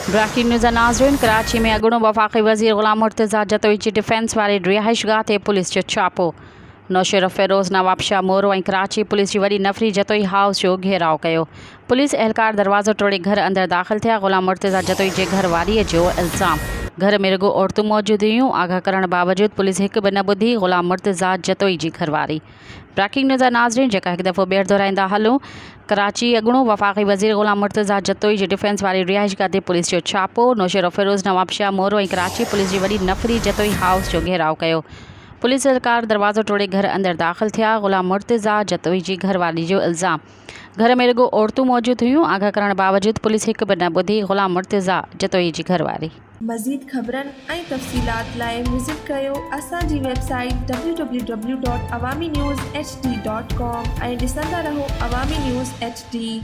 Breaking news नाज़रीन। कराची में अॻूणो वफ़ाक़ी वज़ीर ग़ुलाम मुर्तज़ा जतोई जी डिफेंस वारी रिहाइशगाह ते पुलिस जो छापो। नौशर फ़िरोज़ नवाब शाह मोरो ऐं कराची पुलिस जी वॾी नफ़री जतोई हाउस जो घेराव कयो। पुलिस एहलकार दरवाज़ो तोड़े घर अंदर दाख़िल थिया। ग़ुलाम मुर्तज़ा जतोई जे घर वारीअ जो इल्ज़ाम, घर में रुगो औरतूं मौजूद हुयूं। आगाह करण बावजूद पुलिस हिकु बि न ॿुधी ग़ुलाम मुर्तज़ा जतोई जी घरवारी। ब्रेकिंग न्यूज़ नाज़रीन, जेका हिकु दफ़ो ॿीहर दोहराईंदा हलूं। कराची अॻूणो वफ़ाक़ी वज़ीर ग़ुलाम मुर्तज़ा जतोई जी डिफेंस वारी रिहाइशगाह ते पुलिस जो छापो। नौशर फ़िरोज़ नवाब शाह मोरो ऐं कराची पुलिस जी वॾी नफ़री जतोई हाउस जो घेराव कयो। पुलिस एहलकार दरवाज़ो तोड़े घर अंदर दाख़िल थिया। ग़ुलाम मुर्तज़ा जतोई जी घरवारी जो इल्ज़ाम, घर में रुगो औरतूं मौजूद हुयूं। आगाह करण बावजूद पुलिस हिकु बि न ॿुधी ग़ुलाम मुर्तज़ा जतोई जी घरवारी। मज़ीद ख़बरनि ऐं तफ़सीलात लाइ विज़िट कयो असांजी वेबसाइट www.awamiNewsHD.com ऐं ॾिसंदा रहो अवामी न्यूज़ HD।